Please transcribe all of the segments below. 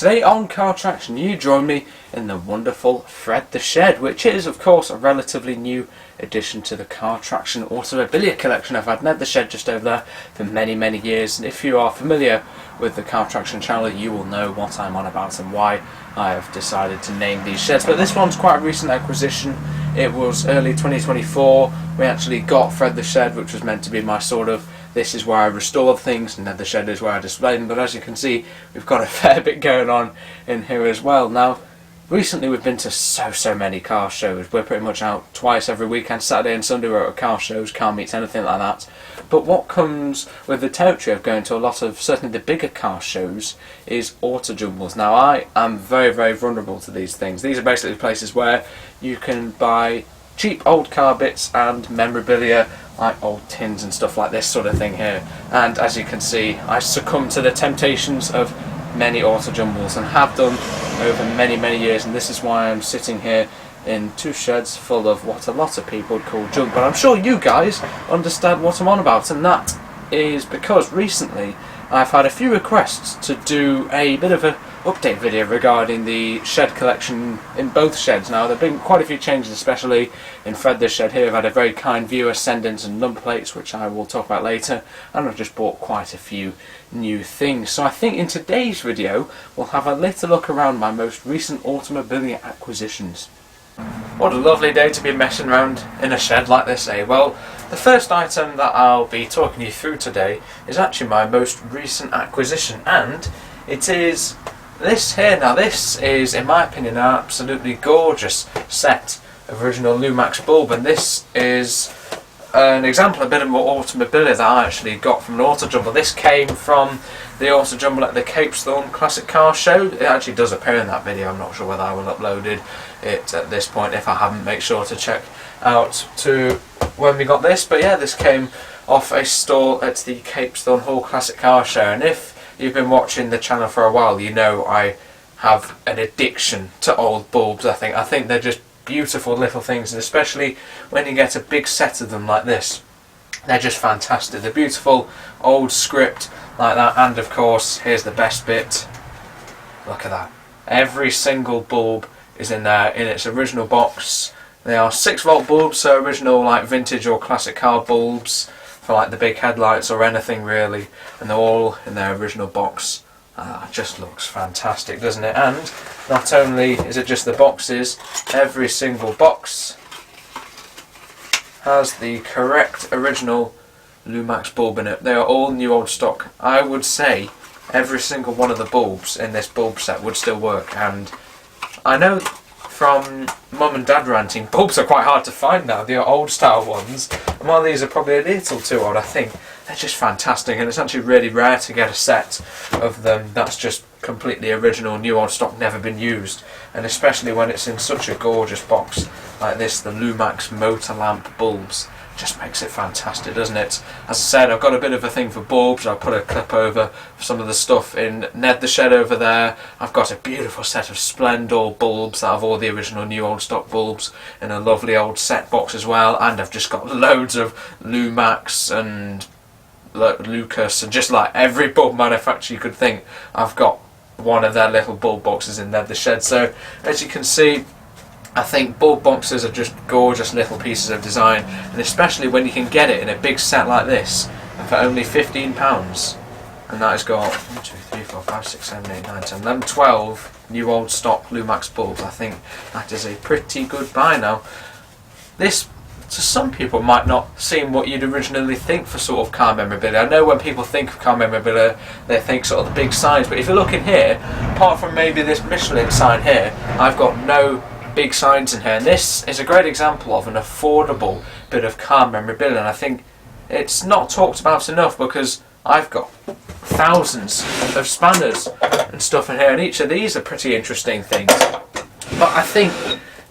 Today on CarTraction you join me in the wonderful Fred the Shed, which is of course a relatively new addition to the CarTraction automobilia collection. I've had Ned the Shed just over there for many years, and if you are familiar with the CarTraction channel you will know what I'm on about and why I have decided to name these sheds. But this one's quite a recent acquisition. It was early 2024 we actually got Fred the Shed, which was meant to be my sort of this is where I restore things, and then the shed is where I display them. But as you can see, we've got a fair bit going on in here as well. Now, recently we've been to so many car shows. We're pretty much out twice every weekend, Saturday and Sunday we're at car shows, car meets, anything like that. But what comes with the territory of going to a lot of, certainly the bigger car shows, is autojumbles. Now, I am very vulnerable to these things. These are basically places where you can buy cheap old car bits and memorabilia, like old tins and stuff like this sort of thing here. And as you can see, I succumb to the temptations of many autojumbles and have done over many years, and this is why I'm sitting here in two sheds full of what a lot of people would call junk. But I'm sure you guys understand what I'm on about, and that is because recently I've had a few requests to do a bit of a update video regarding the shed collection in both sheds. Now, there have been quite a few changes, especially in Fred the Shed here. I've had a very kind viewer send in some number plates, which I will talk about later, and I've just bought quite a few new things. So I think in today's video we'll have a little look around my most recent automobilia acquisitions. What a lovely day to be messing around in a shed like this, eh? Well, the first item that I'll be talking you through today is actually my most recent acquisition, and it is this here. Now, this is, in my opinion, an absolutely gorgeous set of original Lumax Bulb, and this is an example, a bit of more automobilia that I actually got from an autojumble. This came from the autojumble at the Capesthorne Classic Car Show. It actually does appear in that video. I'm not sure whether I will upload it at this point. If I haven't, make sure to check out to when we got this. But yeah, this came off a stall at the Capesthorne Hall Classic Car Show, and if you've been watching the channel for a while, you know I have an addiction to old bulbs. I think they're just beautiful little things, and especially when you get a big set of them like this, they're just fantastic. They're beautiful old script like that, and of course here's the best bit. Look at that. Every single bulb is in there in its original box. They are 6-volt bulbs, so original like vintage or classic car bulbs for like the big headlights or anything really, and they're all in their original box. It just looks fantastic, doesn't it? And not only is it just the boxes, every single box has the correct original Lumax bulb in it. They are all new old stock. I would say every single one of the bulbs in this bulb set would still work, and I know from mum and dad ranting, bulbs are quite hard to find now, the old style ones, and while these are probably a little too old, I think they're just fantastic, and it's actually really rare to get a set of them that's just completely original, new old stock, never been used, and especially when it's in such a gorgeous box like this, the Lumax motor lamp bulbs. Just makes it fantastic, doesn't it? As I said, I've got a bit of a thing for bulbs. I'll put a clip over some of the stuff in Ned the Shed over there. I've got a beautiful set of Splendor bulbs that have all the original new old stock bulbs in a lovely old set box as well, and I've just got loads of Lumax and Lucas and just like every bulb manufacturer you could think. I've got one of their little bulb boxes in Ned the Shed. So as you can see, I think bulb boxes are just gorgeous little pieces of design, and especially when you can get it in a big set like this and for only £15, and that has got 1, 2, 3, 4, 5, 6, 7, 8, 9, 10, 11, 12 new old stock Lumax bulbs. I think that is a pretty good buy. Now, this to some people might not seem what you'd originally think for sort of car memorabilia. I know when people think of car memorabilia they think sort of the big signs, but if you look in here, apart from maybe this Michelin sign here, I've got no big signs in here, and this is a great example of an affordable bit of car memorabilia, and I think it's not talked about enough because I've got thousands of spanners and stuff in here, and each of these are pretty interesting things, but I think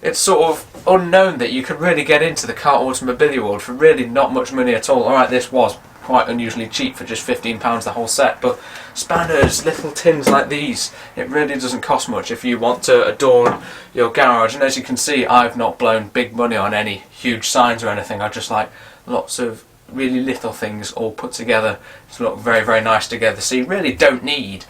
it's sort of unknown that you can really get into the car automobilia world for really not much money at all. Alright, this was quite unusually cheap for just £15 the whole set, but spanners, little tins like these, it really doesn't cost much if you want to adorn your garage. And as you can see, I've not blown big money on any huge signs or anything. I just like lots of really little things all put together to look very nice together. So you really don't need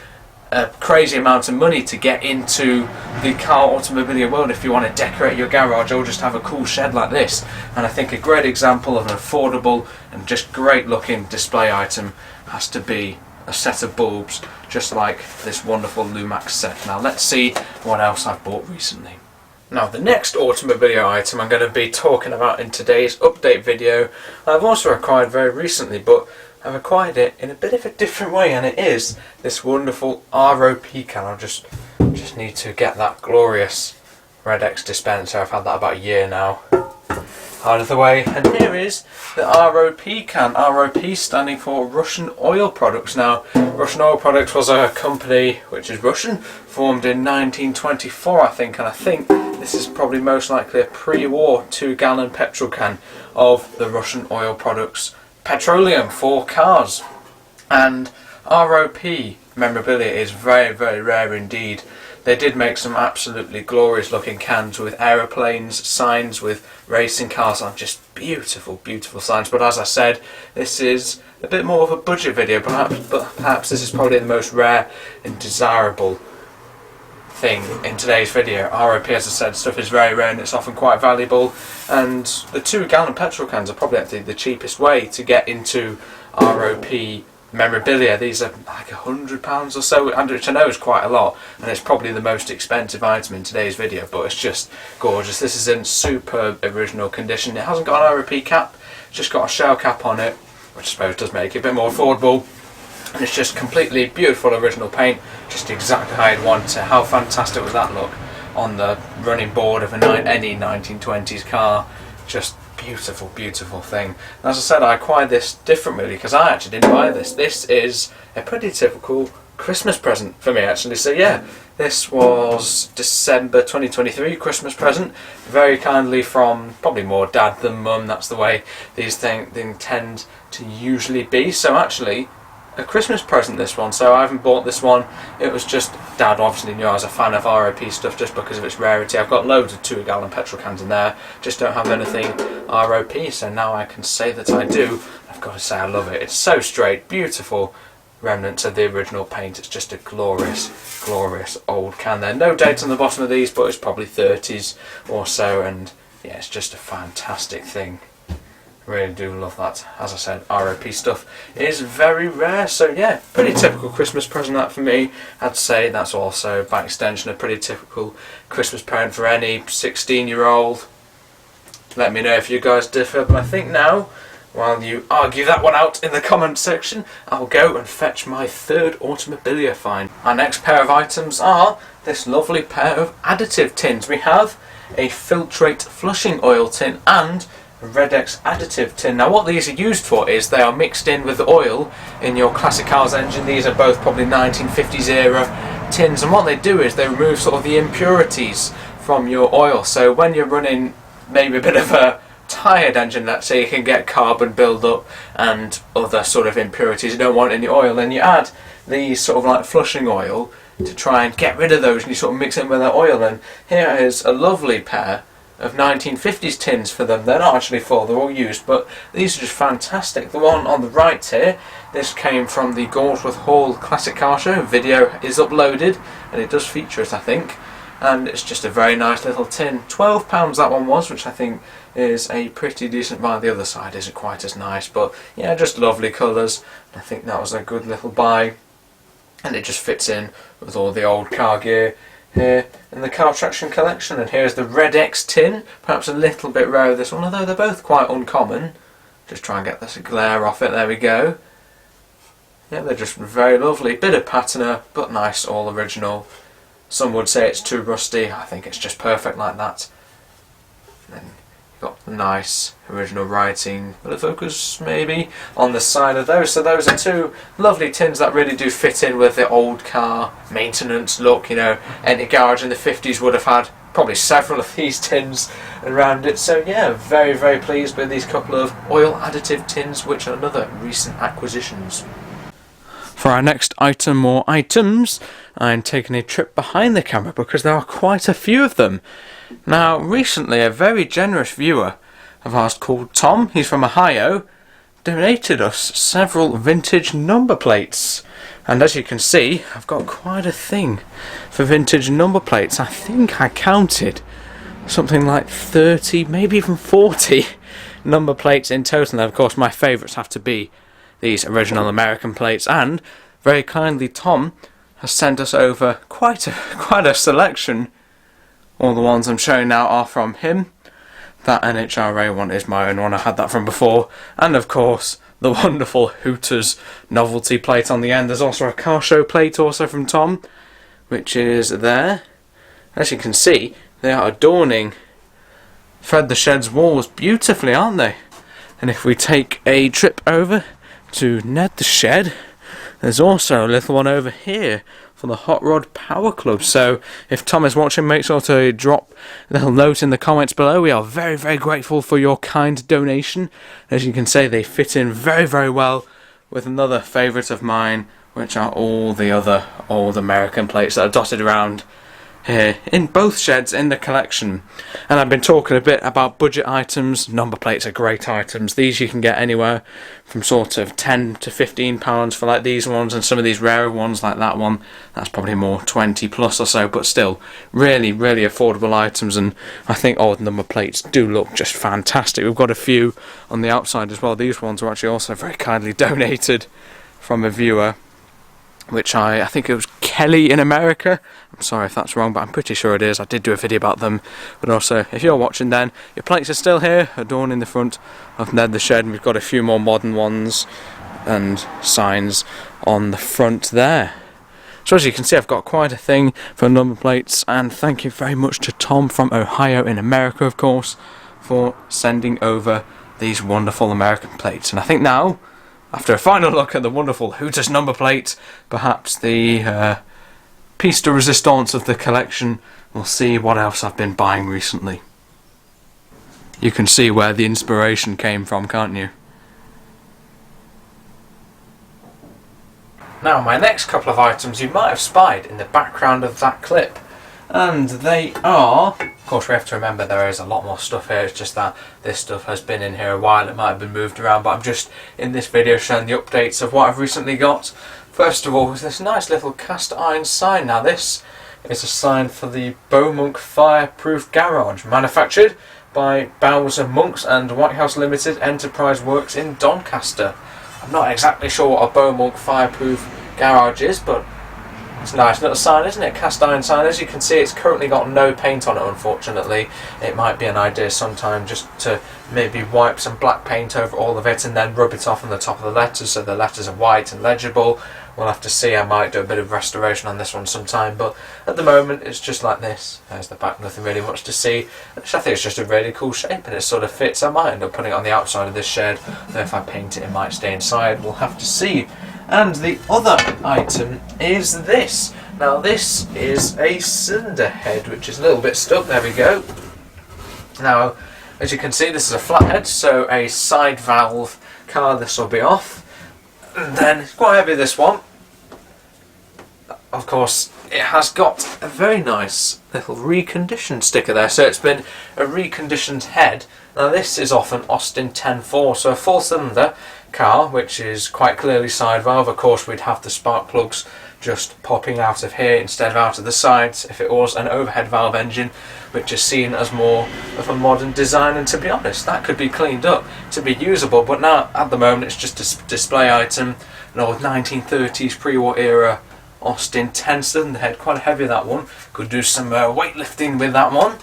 a crazy amount of money to get into the car automobilia world if you want to decorate your garage or just have a cool shed like this. And I think a great example of an affordable and just great looking display item has to be a set of bulbs just like this wonderful Lumax set. Now let's see what else I've bought recently. Now the next automobilia item I'm going to be talking about in today's update video, I've also acquired very recently, but I've acquired it in a bit of a different way, and it is this wonderful Roop Can. I just need to get that glorious Red X dispenser. I've had that about a year now. Out of the way, and here is the Roop Can. ROP standing for Russian Oil Products. Now, Russian Oil Products was a company which is Russian, formed in 1924, I think, and I think this is probably most likely a pre-war 2-gallon petrol can of the Russian Oil Products petroleum for cars. And ROP memorabilia is very, very rare indeed. They did make some absolutely glorious looking cans with aeroplanes, signs with racing cars on, just beautiful, beautiful signs. But as I said, this is a bit more of a budget video, but perhaps this is probably the most rare and desirable thing in today's video. ROP, as I said, stuff is very rare and it's often quite valuable, and the 2-gallon petrol cans are probably actually the cheapest way to get into ROP memorabilia. These are like £100 or so, which I know is quite a lot, and it's probably the most expensive item in today's video, but it's just gorgeous. This is in superb original condition. It hasn't got an ROP cap, it's just got a shell cap on it, which I suppose does make it a bit more affordable. And it's just completely beautiful original paint, just exactly how I'd want it. How fantastic would that look on the running board of any 1920s car? Just beautiful, beautiful thing. And as I said, I acquired this differently because I actually didn't buy this. This is a pretty typical Christmas present for me, actually. So yeah, this was December 2023 Christmas present, very kindly from probably more dad than mum. That's the way these things tend to usually be. So actually, a Christmas present, this one. So I haven't bought this one, it was just dad obviously knew I was a fan of ROP stuff just because of its rarity. I've got loads of 2-gallon petrol cans in there, just don't have anything ROP, so now I can say that I do. I've got to say I love it. It's so straight, beautiful remnants of the original paint. It's just a glorious, glorious old can there. No date on the bottom of these, but it's probably 30s or so, and yeah, it's just a fantastic thing. Really do love that. As I said, ROP stuff is very rare, so yeah, pretty typical Christmas present that for me. I'd say that's also by extension a pretty typical Christmas present for any 16-year-old. Let me know if you guys differ, but I think now, while you argue that one out in the comment section, I'll go and fetch my third automobilia find. Our next pair of items are this lovely pair of additive tins. We have a filtrate flushing oil tin and a Red X additive tin. Now what these are used for is they are mixed in with the oil in your classic car's engine. These are both probably 1950s era tins, and what they do is they remove sort of the impurities from your oil. So when you're running maybe a bit of a tired engine, let's say, you can get carbon build up and other sort of impurities you don't want in your oil, then you add these sort of like flushing oil to try and get rid of those, and you sort of mix it with that oil. And here is a lovely pair of 1950s tins for them. They're not actually full, they're all used, but these are just fantastic. The one on the right here, this came from the Gauntlet Hall Classic Car Show. Video is uploaded and it does feature it, I think, and it's just a very nice little tin. £12 that one was, which I think is a pretty decent buy. The other side isn't quite as nice, but yeah, just lovely colours. I think that was a good little buy, and it just fits in with all the old car gear here in the CarTraction collection. And here's the Red X tin, perhaps a little bit rare this one, although they're both quite uncommon. Just try and get this glare off it, there we go. Yeah, they're just very lovely, bit of patina, but nice, all original. Some would say it's too rusty, I think it's just perfect like that. And then you've got the nice original writing, will it focus maybe, on the side of those. So those are two lovely tins that really do fit in with the old car maintenance look. You know, any garage in the 50s would have had probably several of these tins around it. So yeah, very, very pleased with these couple of oil additive tins, which are another recent acquisitions. For our next item or items, I'm taking a trip behind the camera because there are quite a few of them. Now, recently a very generous viewer of ours called Tom, he's from Ohio, donated us several vintage number plates. And as you can see, I've got quite a thing for vintage number plates. I think I counted something like 30, maybe even 40 number plates in total. And of course my favourites have to be these original American plates, and very kindly Tom has sent us over quite a selection. All the ones I'm showing now are from him. That NHRA one is my own one, I had that from before. And of course the wonderful Hooters novelty plate on the end. There's also a car show plate also from Tom, which is there. As you can see, they are adorning Fred the Shed's walls beautifully, aren't they? And if we take a trip over to Ned the Shed, there's also a little one over here for the Hot Rod Power Club. So if Tom is watching, make sure to drop a little note in the comments below. We are very, very grateful for your kind donation. As you can see, they fit in very, very well with another favourite of mine, which are all the other old American plates that are dotted around here in both sheds in the collection. And I've been talking a bit about budget items. Number plates are great items. These you can get anywhere from sort of £10 to £15 for like these ones, and some of these rarer ones like that one, that's probably more 20 plus or so, but still really, really affordable items. And I think old number plates do look just fantastic. We've got a few on the outside as well. These ones were actually also very kindly donated from a viewer, which I think it was Kelly in America. I'm sorry if that's wrong, but I'm pretty sure it is. I did do a video about them. But also, if you're watching then, your plates are still here, adorning the front of Ned the Shed. And we've got a few more modern ones and signs on the front there. So as you can see, I've got quite a thing for number plates. And thank you very much to Tom from Ohio in America, of course, for sending over these wonderful American plates. And I think now, after a final look at the wonderful Hooters number plate, perhaps the piece de resistance of the collection, we'll see what else I've been buying recently. You can see where the inspiration came from, can't you? Now, my next couple of items you might have spied in the background of that clip. And they are, of course we have to remember there is a lot more stuff here, it's just that this stuff has been in here a while, it might have been moved around, but I'm just in this video showing the updates of what I've recently got. First of all is this nice little cast iron sign. Now this is a sign for the Beaumonk Fireproof Garage, manufactured by Bowser Monks and White House Limited Enterprise Works in Doncaster. I'm not exactly sure what a Beaumonk Fireproof Garage is, but it's a nice little sign, isn't it? Cast iron sign. As you can see, it's currently got no paint on it, unfortunately. It might be an idea sometime just to maybe wipe some black paint over all of it and then rub it off on the top of the letters so the letters are white and legible. We'll have to see. I might do a bit of restoration on this one sometime, but at the moment it's just like this. There's the back, nothing really much to see. Which I think it's just a really cool shape and it sort of fits. I might end up putting it on the outside of this shed, though if I paint it, it might stay inside. We'll have to see. And the other item is this. Now this is a cylinder head, which is a little bit stuck. There we go. Now, as you can see, this is a flathead, so a side valve car, this will be off. And then, it's quite heavy, this one. Of course, it has got a very nice little reconditioned sticker there, so it's been a reconditioned head. Now this is off an Austin 10.4, so a full cylinder car, which is quite clearly side valve. Of course we'd have the spark plugs just popping out of here instead of out of the sides if it was an overhead valve engine, which is seen as more of a modern design. And to be honest, that could be cleaned up to be usable, but now at the moment it's just a display item. An old 1930s pre-war era Austin 10 cylinder head, quite heavy that one. Could do some weightlifting with that one.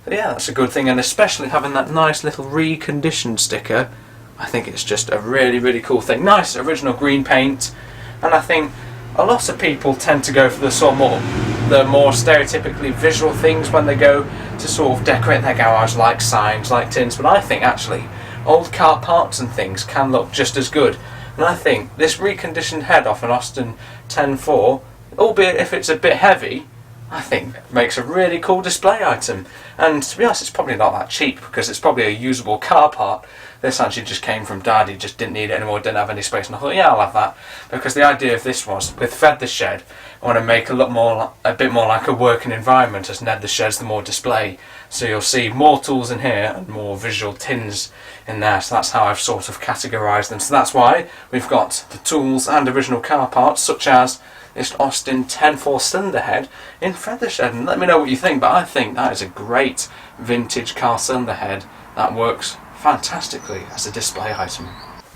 But yeah, that's a good thing, and especially having that nice little reconditioned sticker, I think it's just a really, really cool thing. Nice original green paint, and I think a lot of people tend to go for the more stereotypically visual things when they go to sort of decorate their garage, like signs, like tins, but I think actually old car parts and things can look just as good. And I think this reconditioned head off an Austin 10.4, albeit if it's a bit heavy, I think makes a really cool display item. And to be honest, it's probably not that cheap because it's probably a usable car part. This actually just came from Dad, he just didn't need it anymore, didn't have any space, and I thought, yeah, I'll have that. Because the idea of this was, with Fred the Shed, I want to make a bit more like a working environment, as Ned the Shed's the more display. So you'll see more tools in here and more visual tins in there, so that's how I've sort of categorised them. So that's why we've got the tools and original car parts, such as this Austin 10-4 cylinder head in Fred the Shed. And let me know what you think, but I think that is a great vintage car cylinder head that works fantastically as a display item.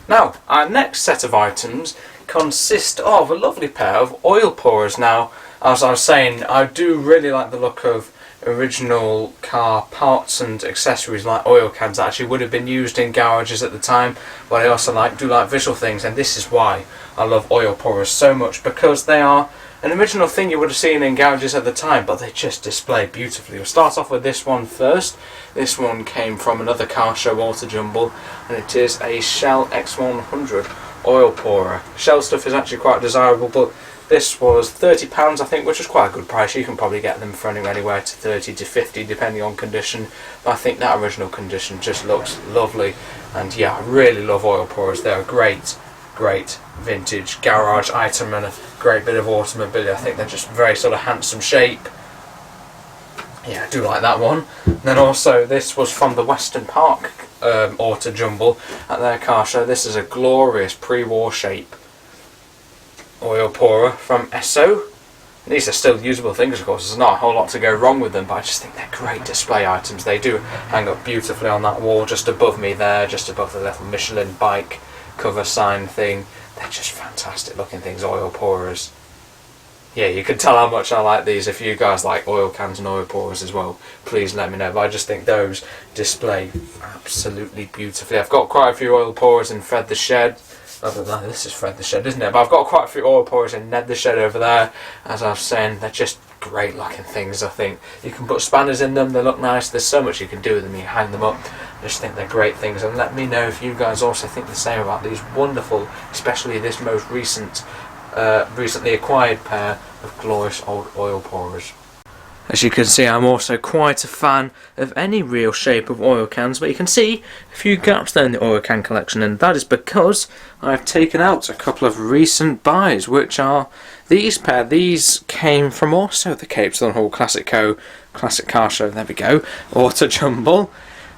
Now, our next set of items consist of a lovely pair of oil pourers. Now, as I was saying, I do really like the look of original car parts and accessories like oil cans that actually would have been used in garages at the time, but I also do like visual things, and this is why I love oil pourers so much, because they are an original thing you would have seen in garages at the time, but they just display beautifully. We'll start off with this one first. This one came from another car show, Autojumble, and it is a Shell X100 oil pourer. Shell stuff is actually quite desirable, but this was £30 I think, which is quite a good price. You can probably get them for anywhere to 30 to 50 depending on condition, but I think that original condition just looks lovely. And yeah, I really love oil pourers. They're a great vintage garage item and a great bit of automobilia. I think they're just very sort of handsome shape. Yeah, I do like that one. And then also this was from the Western Park Autojumble at their car show. This is a glorious pre-war shape oil pourer from Esso. These are still usable things, of course. There's not a whole lot to go wrong with them, but I just think they're great display items. They do hang up beautifully on that wall just above me there, just above the little Michelin bike cover sign thing. They're just fantastic looking things, oil pourers. Yeah, you can tell how much I like these. If you guys like oil cans and oil pourers as well, please let me know. But I just think those display absolutely beautifully. I've got quite a few oil pourers in Fred the Shed. This is Fred the Shed, isn't it? But I've got quite a few oil pourers in Ned the Shed over there. As I was saying, they're just great looking things. I think you can put spanners in them, they look nice. There's so much you can do with them. You hang them up. I just think they're great things. And let me know if you guys also think the same about these wonderful, especially this most recently acquired pair of glorious old oil pourers. As you can see, I'm also quite a fan of any real shape of oil cans, but you can see a few gaps there in the oil can collection, and that is because I've taken out a couple of recent buys, which are these pair. These came from also the Capeston Hall Classic Car Show, there we go, Autojumble,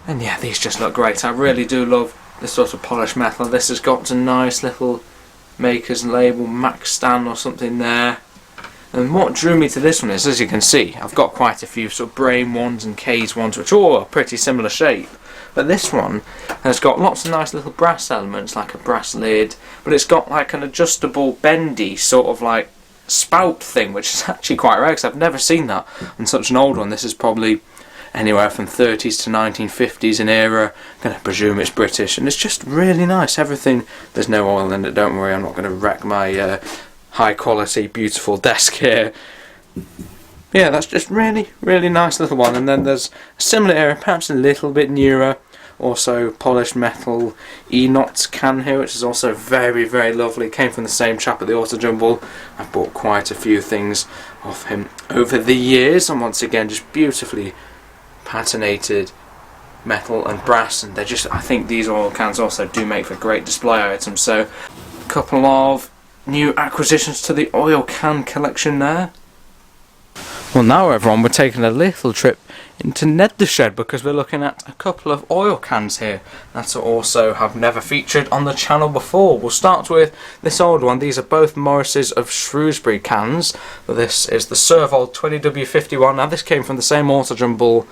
and yeah, these just look great. I really do love this sort of polished metal. This has got a nice little maker's label, Max Stan or something there. And what drew me to this one is, as you can see, I've got quite a few sort of Brain ones and K's ones, which all are pretty similar shape. But this one has got lots of nice little brass elements, like a brass lid, but it's got like an adjustable, bendy sort of like spout thing, which is actually quite rare because I've never seen that on such an old one. This is probably anywhere from 30s to 1950s in era. I'm going to presume it's British, and it's just really nice. Everything, there's no oil in it, don't worry, I'm not going to wreck my high quality beautiful desk here. Yeah, that's just really nice little one. And then there's a similar era, perhaps a little bit newer, also polished metal E-Knot can here, which is also very lovely. Came from the same chap at the Autojumble. I've bought quite a few things off him over the years, and once again just beautifully patinated metal and brass, and they're just, I think these oil cans also do make for great display items. So a couple of new acquisitions to the oil can collection there. Well, now everyone, we're taking a little trip into Ned the Shed because we're looking at a couple of oil cans here that also have never featured on the channel before. We'll start with this old one. These are both Morris's of Shrewsbury cans. This is the Servold 20W51. Now this came from the same Autojumble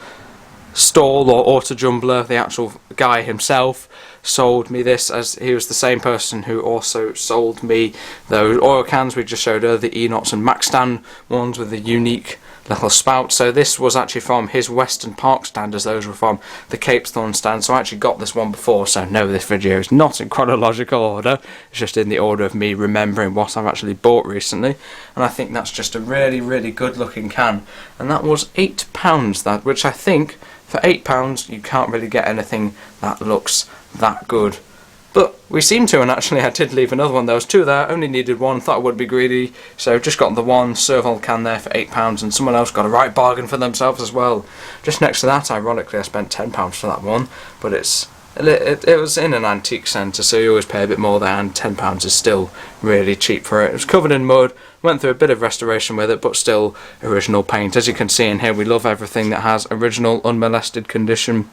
stall, or Autojumbler. The actual guy himself sold me this, as he was the same person who also sold me those oil cans we just showed earlier, the E-Knots and Max Stan ones with the unique little spout. So this was actually from his Western Park stand, as those were from the Capeston stand. So I actually got this one before, so no, this video is not in chronological order, it's just in the order of me remembering what I've actually bought recently. And I think that's just a really good looking can, and that was £8, that, which I think for £8 you can't really get anything that looks that good But we seem to, and actually I did leave another one. There was 2 there, only needed 1, thought I would be greedy, so just got the 1 serval can there for £8, and someone else got a right bargain for themselves as well. Just next to that, ironically, I spent £10 for that one, but it was in an antique centre, so you always pay a bit more there, and £10 is still really cheap for it. It was covered in mud, went through a bit of restoration with it, but still original paint. As you can see in here, we love everything that has original unmolested condition.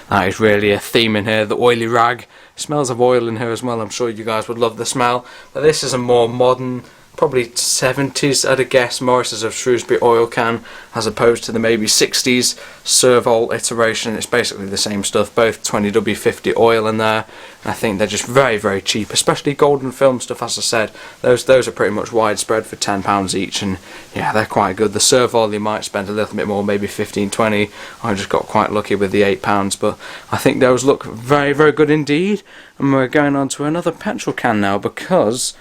That is really a theme in here. The oily rag, smells of oil in here as well. I'm sure you guys would love the smell. But this is a more modern, probably 70s I'd guess, Morris's of Shrewsbury oil can, as opposed to the maybe 60s serval iteration. It's basically the same stuff, both 20W50 oil in there. And I think they're just very, very cheap, especially golden film stuff. As I said, those are pretty much widespread for £10 each, and yeah, they're quite good. The serval you might spend a little bit more, maybe 15, 20. I just got quite lucky with the £8, but I think those look very, very good indeed. And we're going on to another petrol can now, because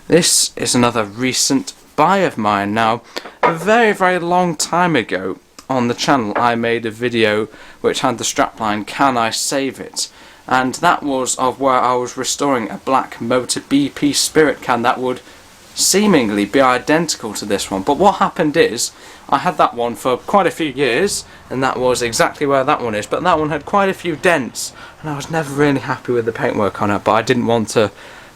this is another recent buy of mine. Now, a very, very long time ago on the channel I made a video which had the strapline, "Can I Save It?" And that was of where I was restoring a black motor BP spirit can that would seemingly be identical to this one. But what happened is, I had that one for quite a few years, and that was exactly where that one is, but that one had quite a few dents, and I was never really happy with the paintwork on it, but I didn't want to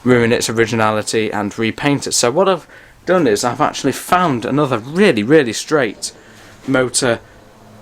ruin its originality and repaint it. So what I've done is I've actually found another really, really straight motor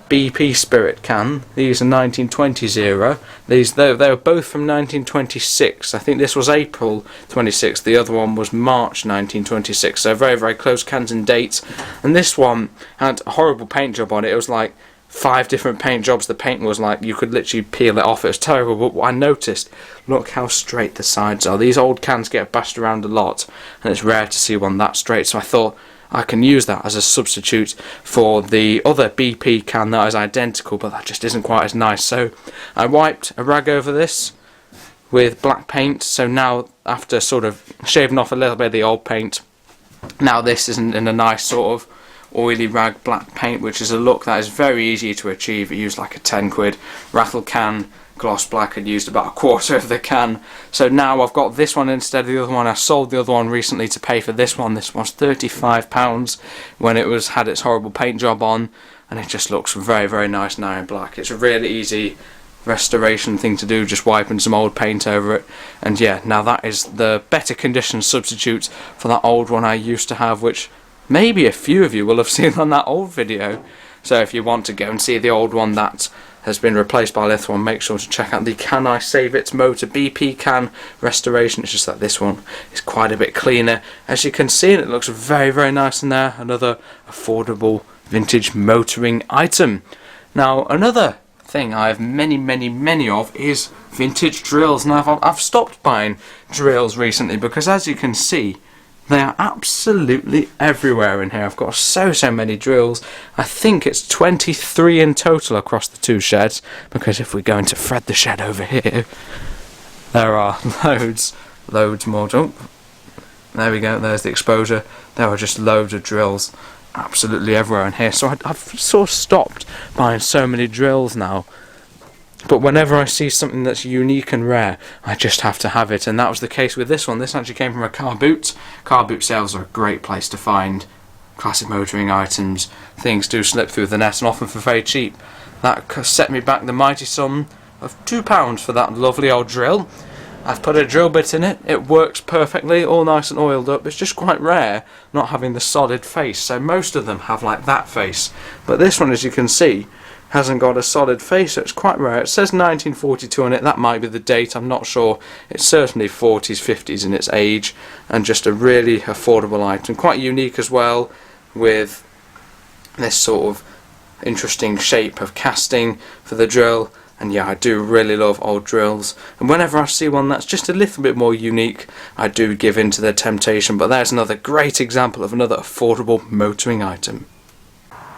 BP spirit can. These are 1920s era. They were both from 1926. I think this was April 26. The other one was March 1926. So very, very close cans in date. And this one had a horrible paint job on it. It was like 5 different paint jobs. The paint was like, you could literally peel it off. It was terrible. But what I noticed, look how straight the sides are. These old cans get bashed around a lot, and it's rare to see one that straight. So I thought I can use that as a substitute for the other BP can that is identical, but that just isn't quite as nice. So I wiped a rag over this with black paint. So now, after sort of shaving off a little bit of the old paint, now this isn't in a nice sort of oily rag black paint, which is a look that is very easy to achieve. It used like a 10 quid rattle can gloss black, and used about a quarter of the can. So now I've got this one instead of the other one. I sold the other one recently to pay for this one. This one's £35 when it had its horrible paint job on, and it just looks very, very nice now in black. It's a really easy restoration thing to do, just wiping some old paint over it. And yeah, now that is the better condition substitute for that old one I used to have, which maybe a few of you will have seen on that old video. So if you want to go and see the old one that has been replaced by this one, make sure to check out the Can I Save It Motor BP can restoration. It's just that this one is quite a bit cleaner. As you can see, it looks very, very nice in there. Another affordable vintage motoring item. Now, another thing I have many, many, many of is vintage drills. Now, I've stopped buying drills recently because, as you can see, they are absolutely everywhere in here. I've got so many drills. I think it's 23 in total across the 2 sheds, because if we go into Fred the shed over here, there are loads more. Oh, there we go, there's the exposure. There are just loads of drills absolutely everywhere in here. So I've sort of stopped buying so many drills now. But whenever I see something that's unique and rare, I just have to have it, and that was the case with this one. This actually came from a car boot. Car boot sales are a great place to find classic motoring items. Things do slip through the net, and often for very cheap. That set me back the mighty sum of £2 for that lovely old drill. I've put a drill bit in it. It works perfectly, all nice and oiled up. It's just quite rare not having the solid face. So most of them have like that face, but this one, as you can see, hasn't got a solid face, so it's quite rare. It says 1942 on it. That might be the date, I'm not sure. It's certainly 40s, 50s in its age, and just a really affordable item. Quite unique as well, with this sort of interesting shape of casting for the drill. And yeah, I do really love old drills, and whenever I see one that's just a little bit more unique, I do give in to the temptation. But there's another great example of another affordable motoring item.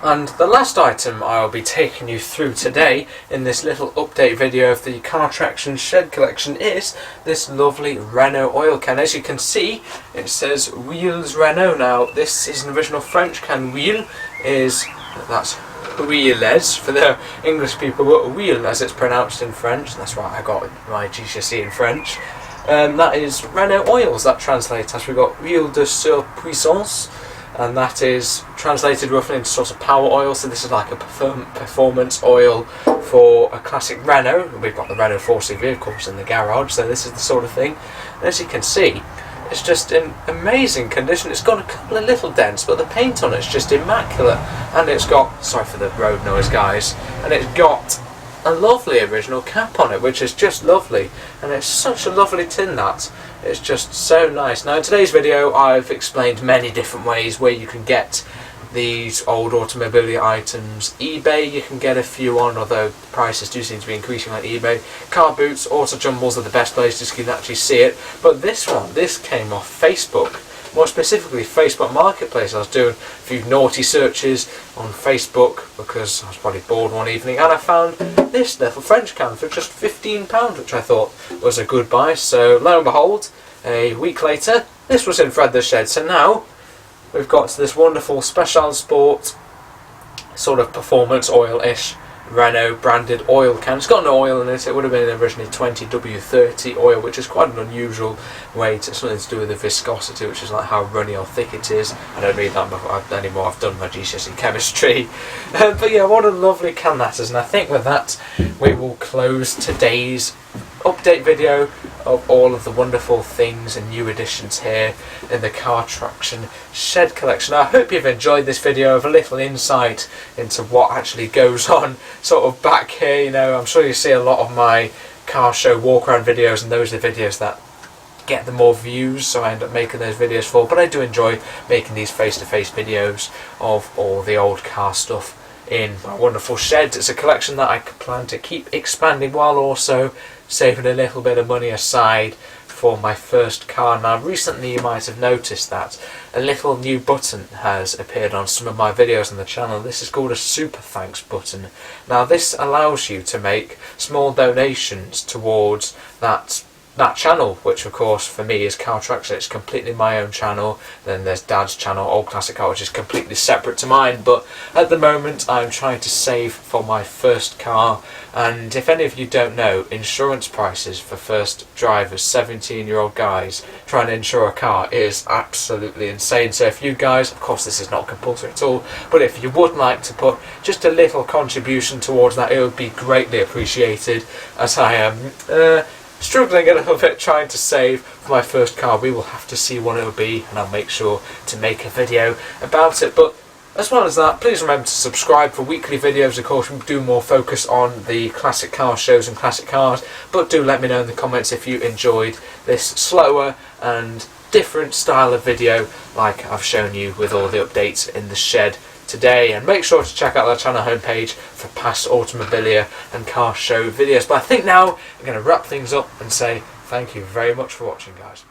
And the last item I'll be taking you through today in this little update video of the CarTraction shed collection is this lovely Renault oil can. As you can see, it says Wheels Renault. Now, this is an original French can. Wheel is, that's wheels for the English people, wheel as it's pronounced in French. That's right, I got my GCSE in French. That is Renault oils, that translates as. We've got huile de surpuissance, and that is translated roughly into sort of power oil. So this is like a performance oil for a classic Renault. We've got the Renault 4C vehicles in the garage, so this is the sort of thing. And as you can see, it's just in amazing condition. It's got a couple of little dents, but the paint on it's just immaculate. And it's got, sorry for the road noise guys, and it's got a lovely original cap on it, which is just lovely. And it's such a lovely tin, that it's just so nice. Now in today's video I've explained many different ways where you can get these old automobilia items. eBay you can get a few on, although prices do seem to be increasing on eBay. Car boots, autojumbles are the best places you can actually see it. But this came off Facebook. More specifically, Facebook Marketplace. I was doing a few naughty searches on Facebook because I was probably bored one evening, and I found this little French can for just £15, which I thought was a good buy. So lo and behold, a week later, this was in Fred the Shed. So now we've got this wonderful Special Sport sort of performance oil-ish Renault branded oil can. It's got no oil in it. It would have been originally 20W30 oil, which is quite an unusual way to, something to do with the viscosity, which is like how runny or thick it is. I don't read that anymore. I've done my GCSE chemistry. But yeah, what a lovely can that is. And I think with that we will close today's update video of all of the wonderful things and new additions here in the CarTraction shed collection. I hope you've enjoyed this video of a little insight into what actually goes on sort of back here. You know, I'm sure you see a lot of my car show walk around videos, and those are the videos that get the more views, so I end up making those videos for. But I do enjoy making these face-to-face videos of all the old car stuff in my wonderful shed. It's a collection that I plan to keep expanding while also saving a little bit of money aside for my first car. Now recently you might have noticed that a little new button has appeared on some of my videos on the channel. This is called a super thanks button. Now this allows you to make small donations towards that channel, which of course for me is CarTraction. It's completely my own channel. Then there's Dad's channel, Old Classic Car, which is completely separate to mine. But at the moment I'm trying to save for my first car, and if any of you don't know, insurance prices for first drivers, 17-year-old guys trying to insure a car, is absolutely insane. So if you guys, of course this is not compulsory at all, but if you would like to put just a little contribution towards that, it would be greatly appreciated, as I am struggling a little bit trying to save for my first car. We will have to see what it will be, and I'll make sure to make a video about it. But as well as that, please remember to subscribe for weekly videos. Of course, we do more focus on the classic car shows and classic cars, but do let me know in the comments if you enjoyed this slower and different style of video like I've shown you with all the updates in the shed today. And make sure to check out our channel homepage for past automobilia and car show videos. But I think now I'm going to wrap things up and say thank you very much for watching, guys.